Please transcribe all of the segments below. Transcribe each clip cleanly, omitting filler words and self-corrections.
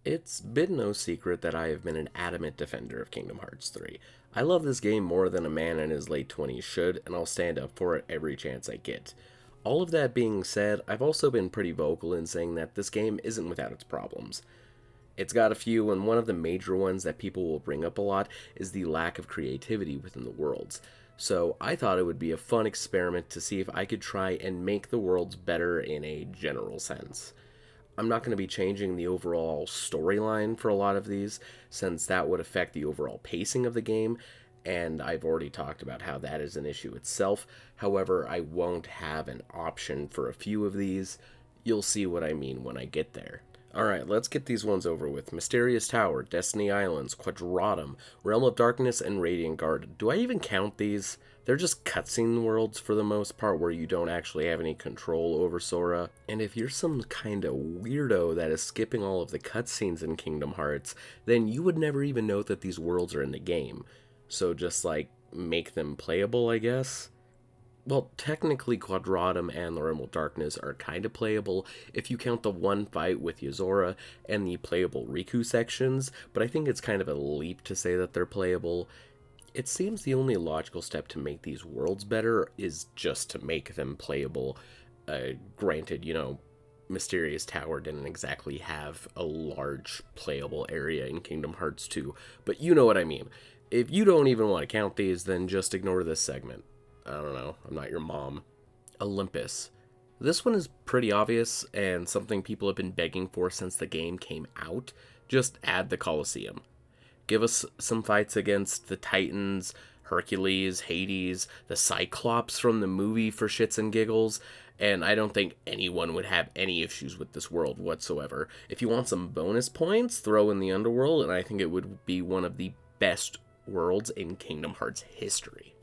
It's been no secret that I have been an adamant defender of Kingdom Hearts 3. I love this game more than a man in his late 20s should, and I'll stand up for it every chance I get. All of that being said, I've also been pretty vocal in saying that this game isn't without its problems. It's got a few, and one of the major ones that people will bring up a lot is the lack of creativity within the worlds. So I thought it would be a fun experiment to see if I could try and make the worlds better in a general sense. I'm not going to be changing the overall storyline for a lot of these, since that would affect the overall pacing of the game, and I've already talked about how that is an issue itself. However, I won't have an option for a few of these. You'll see what I mean when I get there. Alright, let's get these ones over with. Mysterious Tower, Destiny Islands, Quadratum, Realm of Darkness, and Radiant Garden. Do I even count these? They're just cutscene worlds for the most part where you don't actually have any control over Sora. And if you're some kind of weirdo that is skipping all of the cutscenes in Kingdom Hearts, then you would never even know that these worlds are in the game. So just like, make them playable, I guess? Well, technically Quadratum and the Realm of Darkness are kind of playable if you count the one fight with Yozora and the playable Riku sections, but I think it's kind of a leap to say that they're playable. It seems the only logical step to make these worlds better is just to make them playable. Granted, Mysterious Tower didn't exactly have a large playable area in Kingdom Hearts 2, but you know what I mean. If you don't even want to count these, then just ignore this segment. I don't know, I'm not your mom. Olympus. This one is pretty obvious, and something people have been begging for since the game came out. Just add the Coliseum. Give us some fights against the Titans, Hercules, Hades, the Cyclops from the movie for shits and giggles, and I don't think anyone would have any issues with this world whatsoever. If you want some bonus points, throw in the Underworld, and I think it would be one of the best worlds in Kingdom Hearts history.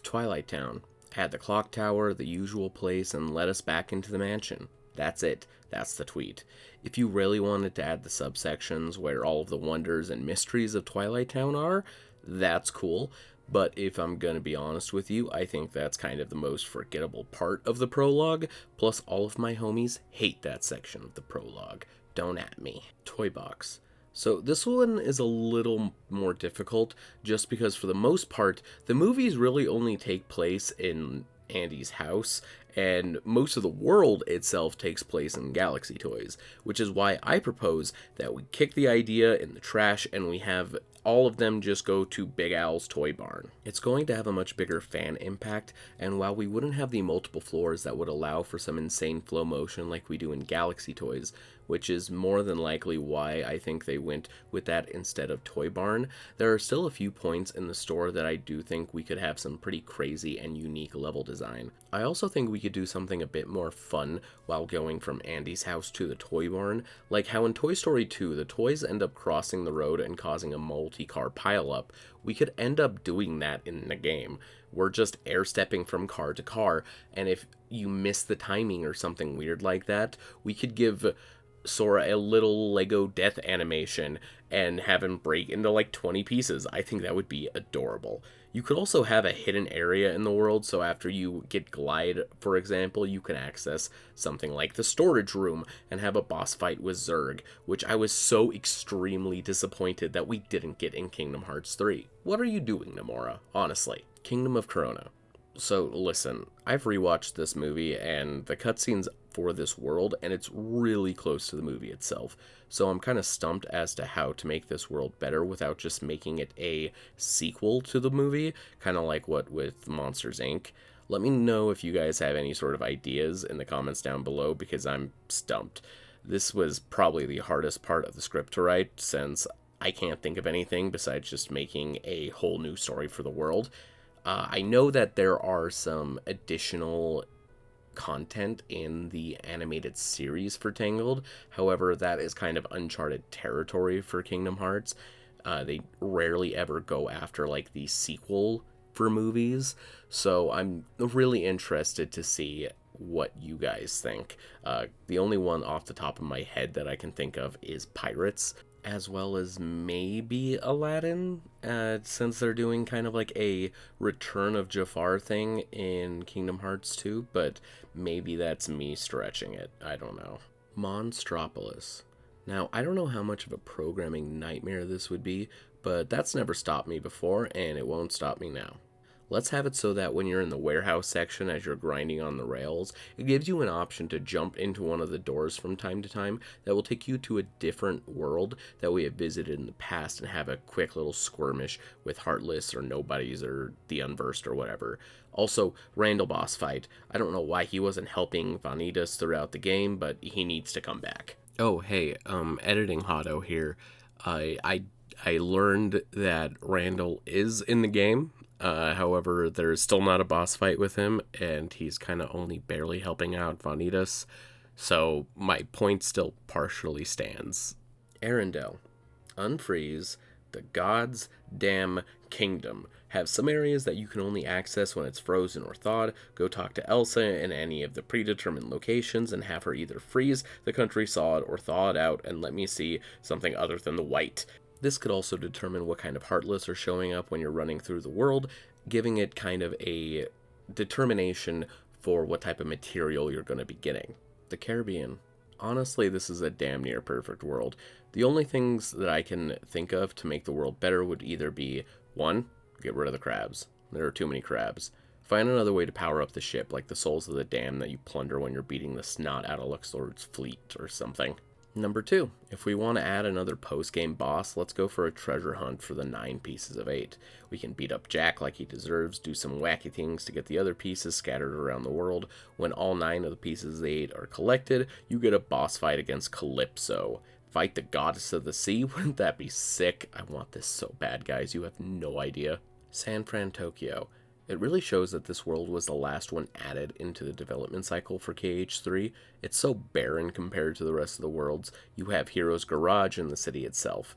Twilight Town. Add the clock tower, the usual place, and let us back into the mansion. That's it. That's the tweet. If you really wanted to add the subsections where all of the wonders and mysteries of Twilight Town are, that's cool. But if I'm going to be honest with you, I think that's kind of the most forgettable part of the prologue. Plus, all of my homies hate that section of the prologue. Don't at me. Toy Box. So this one is a little more difficult, just because for the most part, the movies really only take place in Andy's house, and most of the world itself takes place in Galaxy Toys, which is why I propose that we kick the idea in the trash and we have all of them just go to Big Al's Toy Barn. It's going to have a much bigger fan impact, and while we wouldn't have the multiple floors that would allow for some insane flow motion like we do in Galaxy Toys, which is more than likely why I think they went with that instead of Toy Barn, there are still a few points in the store that I do think we could have some pretty crazy and unique level design. I also think we could do something a bit more fun while going from Andy's house to the Toy Barn, like how in Toy Story 2 the toys end up crossing the road and causing a multi-car pileup. We could end up doing that in the game. We're just air-stepping from car to car, and if you miss the timing or something weird like that, we could give Sora a little Lego death animation and have him break into like 20 pieces. I think that would be adorable. You could also have a hidden area in the world, so after you get Glide, for example, you can access something like the storage room and have a boss fight with Zurg, which I was so extremely disappointed that we didn't get in Kingdom Hearts 3. What are you doing, Nomura? Honestly. Kingdom of Corona. So, listen, I've rewatched this movie and the cutscenes for this world, and it's really close to the movie itself. So I'm kind of stumped as to how to make this world better without just making it a sequel to the movie, kind of like what with Monsters, Inc. Let me know if you guys have any sort of ideas in the comments down below, because I'm stumped. This was probably the hardest part of the script to write, since I can't think of anything besides just making a whole new story for the world. I know that there are some additional content in the animated series for Tangled. However, that is kind of uncharted territory for Kingdom Hearts. They rarely ever go after like the sequel for movies. So I'm really interested to see what you guys think. The only one off the top of my head that I can think of is Pirates, as well as maybe Aladdin, since they're doing kind of like a Return of Jafar thing in Kingdom Hearts 2, but maybe that's me stretching it. I don't know. Monstropolis. Now, I don't know how much of a programming nightmare this would be, but that's never stopped me before, and it won't stop me now. Let's have it so that when you're in the warehouse section as you're grinding on the rails, it gives you an option to jump into one of the doors from time to time that will take you to a different world that we have visited in the past and have a quick little skirmish with Heartless or Nobodies or the Unversed or whatever. Also, Arendelle boss fight. I don't know why he wasn't helping Vanitas throughout the game, but he needs to come back. Oh, hey, editing Hado here. I learned that Arendelle is in the game. However, there's still not a boss fight with him, and he's kind of only barely helping out Vanitas, so my point still partially stands. Arendelle. Unfreeze. The God's Damn Kingdom. Have some areas that you can only access when it's frozen or thawed. Go talk to Elsa in any of the predetermined locations and have her either freeze the country solid or thaw it out and let me see something other than the white. This could also determine what kind of Heartless are showing up when you're running through the world, giving it kind of a determination for what type of material you're going to be getting. The Caribbean. Honestly, this is a damn near perfect world. The only things that I can think of to make the world better would either be, 1, get rid of the crabs. There are too many crabs. Find another way to power up the ship, like the Souls of the Damned that you plunder when you're beating the snot out of Luxord's fleet or something. Number 2, if we want to add another post-game boss, let's go for a treasure hunt for the 9 pieces of 8. We can beat up Jack like he deserves, do some wacky things to get the other pieces scattered around the world. When all 9 of the pieces of the 8 are collected, you get a boss fight against Calypso. Fight the goddess of the sea? Wouldn't that be sick? I want this so bad, guys. You have no idea. San Fransokyo. It really shows that this world was the last one added into the development cycle for KH3. It's so barren compared to the rest of the worlds. You have Hero's Garage in the city itself.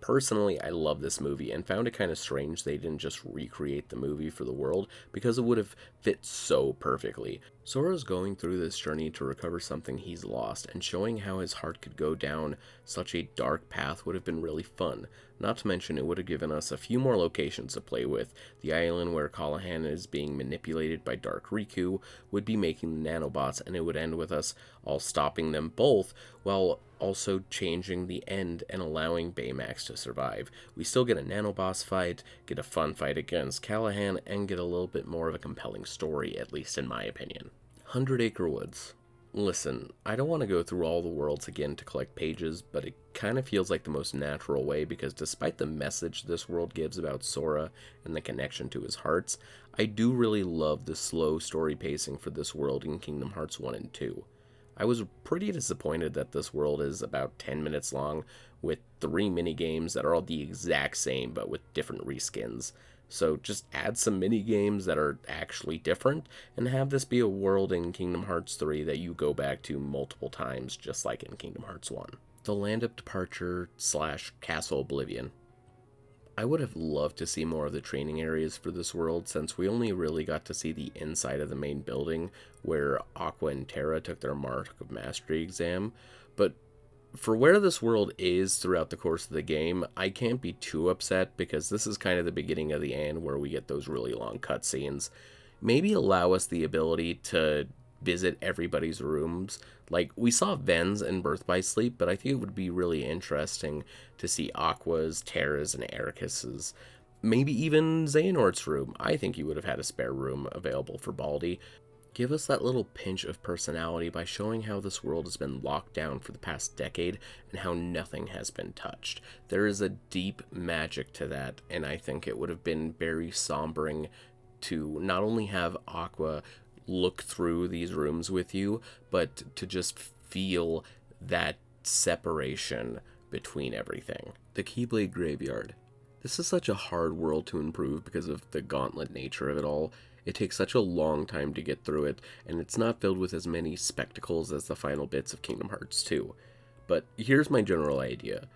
Personally, I love this movie and found it kind of strange they didn't just recreate the movie for the world because it would have fit so perfectly. Sora's going through this journey to recover something he's lost, and showing how his heart could go down such a dark path would have been really fun. Not to mention, it would have given us a few more locations to play with. The island where Callahan is being manipulated by Dark Riku would be making the nanobots, and it would end with us all stopping them both, while also changing the end and allowing Baymax to survive. We still get a nanoboss fight, get a fun fight against Callahan, and get a little bit more of a compelling story, at least in my opinion. 100 Acre Woods. Listen, I don't want to go through all the worlds again to collect pages, but it kind of feels like the most natural way because despite the message this world gives about Sora and the connection to his hearts, I do really love the slow story pacing for this world in Kingdom Hearts 1 and 2. I was pretty disappointed that this world is about 10 minutes long with 3 minigames that are all the exact same but with different reskins. So just add some mini-games that are actually different, and have this be a world in Kingdom Hearts 3 that you go back to multiple times, just like in Kingdom Hearts 1. The Land of Departure / Castle Oblivion. I would have loved to see more of the training areas for this world, since we only really got to see the inside of the main building, where Aqua and Terra took their Mark of Mastery exam, but for where this world is throughout the course of the game, I can't be too upset because this is kind of the beginning of the end where we get those really long cutscenes. Maybe allow us the ability to visit everybody's rooms. Like, we saw Ven's in Birth by Sleep, but I think it would be really interesting to see Aqua's, Terra's, and Ericus's. Maybe even Xehanort's room. I think he would have had a spare room available for Baldi. Give us that little pinch of personality by showing how this world has been locked down for the past decade and how nothing has been touched. There is a deep magic to that, and I think it would have been very sombering to not only have Aqua look through these rooms with you, but to just feel that separation between everything. The Keyblade Graveyard. This is such a hard world to improve because of the gauntlet nature of it all. It takes such a long time to get through it, and it's not filled with as many spectacles as the final bits of Kingdom Hearts 2. But here's my general idea.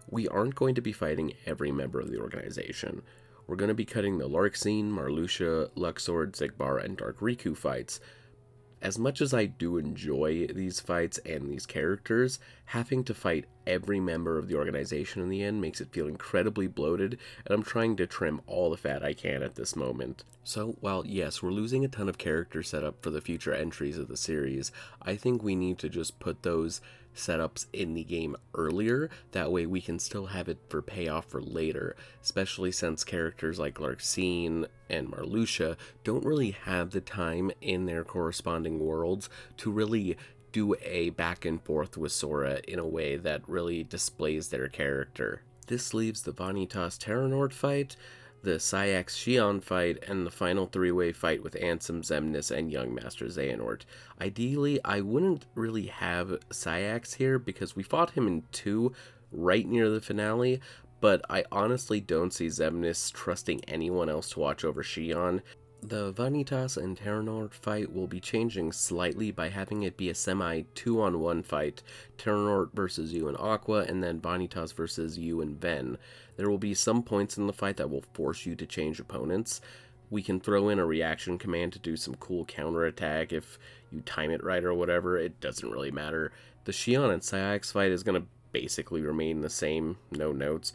We aren't going to be fighting every member of the organization. We're going to be cutting the Larxene, Marluxia, Luxord, Xigbar, and Dark Riku fights. As much as I do enjoy these fights and these characters, having to fight every member of the organization in the end makes it feel incredibly bloated, and I'm trying to trim all the fat I can at this moment. So, while yes, we're losing a ton of character setup for the future entries of the series, I think we need to just put those setups in the game earlier. That way we can still have it for payoff for later, especially since characters like Larxene and Marluxia don't really have the time in their corresponding worlds to really do a back and forth with Sora in a way that really displays their character. This leaves the Vanitas Terranord fight, the Saïx Xion fight, and the final three-way fight with Ansem, Xemnas, and Young Master Xehanort. Ideally, I wouldn't really have Saïx here because we fought him in 2 right near the finale, but I honestly don't see Xemnas trusting anyone else to watch over Xion. The Vanitas and Terranord fight will be changing slightly by having it be a semi 2-on-1 fight, Terranord versus you and Aqua, and then Vanitas versus you and Ven. There will be some points in the fight that will force you to change opponents. We can throw in a reaction command to do some cool counterattack if you time it right or whatever, it doesn't really matter. The Xion and Saïx fight is going to basically remain the same, no notes.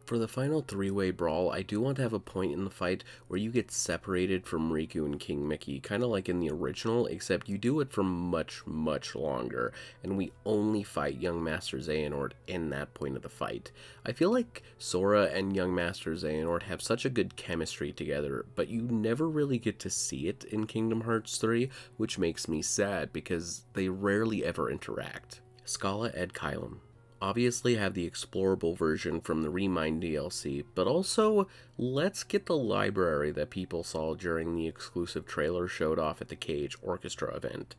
For the final 3-way brawl, I do want to have a point in the fight where you get separated from Riku and King Mickey, kind of like in the original, except you do it for much, much longer, and we only fight Young Master Xehanort in that point of the fight. I feel like Sora and Young Master Xehanort have such a good chemistry together, but you never really get to see it in Kingdom Hearts 3, which makes me sad because they rarely ever interact. Scala and Caelum obviously have the explorable version from the Remind DLC, but also let's get the library that people saw during the exclusive trailer showed off at the Cage Orchestra event.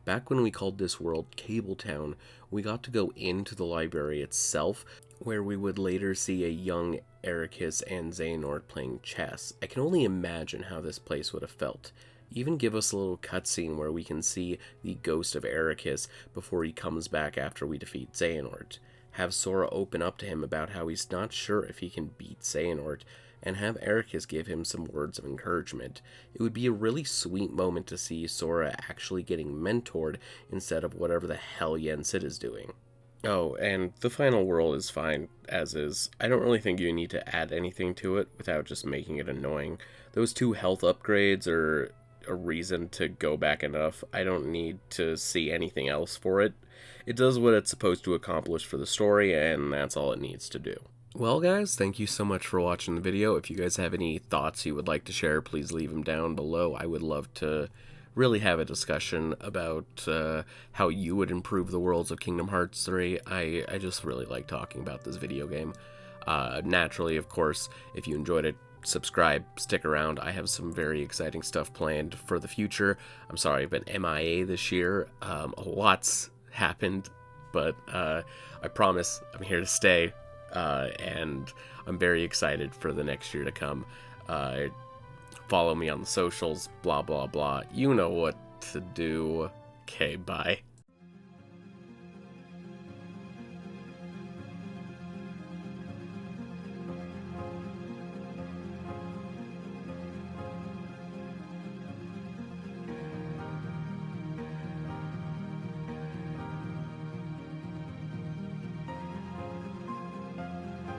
Back when we called this world Cable Town, we got to go into the library itself, where we would later see a young Ericus and Xehanort playing chess. I can only imagine how this place would have felt. Even give us a little cutscene where we can see the ghost of Ericus before he comes back after we defeat Xehanort. Have Sora open up to him about how he's not sure if he can beat Xehanort, and have Ericus give him some words of encouragement. It would be a really sweet moment to see Sora actually getting mentored instead of whatever the hell Yen Sid is doing. Oh, and the final world is fine, as is. I don't really think you need to add anything to it without just making it annoying. Those 2 health upgrades are a reason to go back enough. I don't need to see anything else for it. It does what it's supposed to accomplish for the story, and that's all it needs to do. Well guys, thank you so much for watching the video. If you guys have any thoughts you would like to share, please leave them down below. I would love to really have a discussion about how you would improve the worlds of Kingdom Hearts 3. I just really like talking about this video game. Naturally, of course, if you enjoyed it, subscribe, stick around. I have some very exciting stuff planned for the future. I'm sorry I've been MIA this year. A lot's happened, but I promise I'm here to stay, and I'm very excited for the next year to come. Follow me on the socials, blah blah blah. You know what to do. Okay, bye.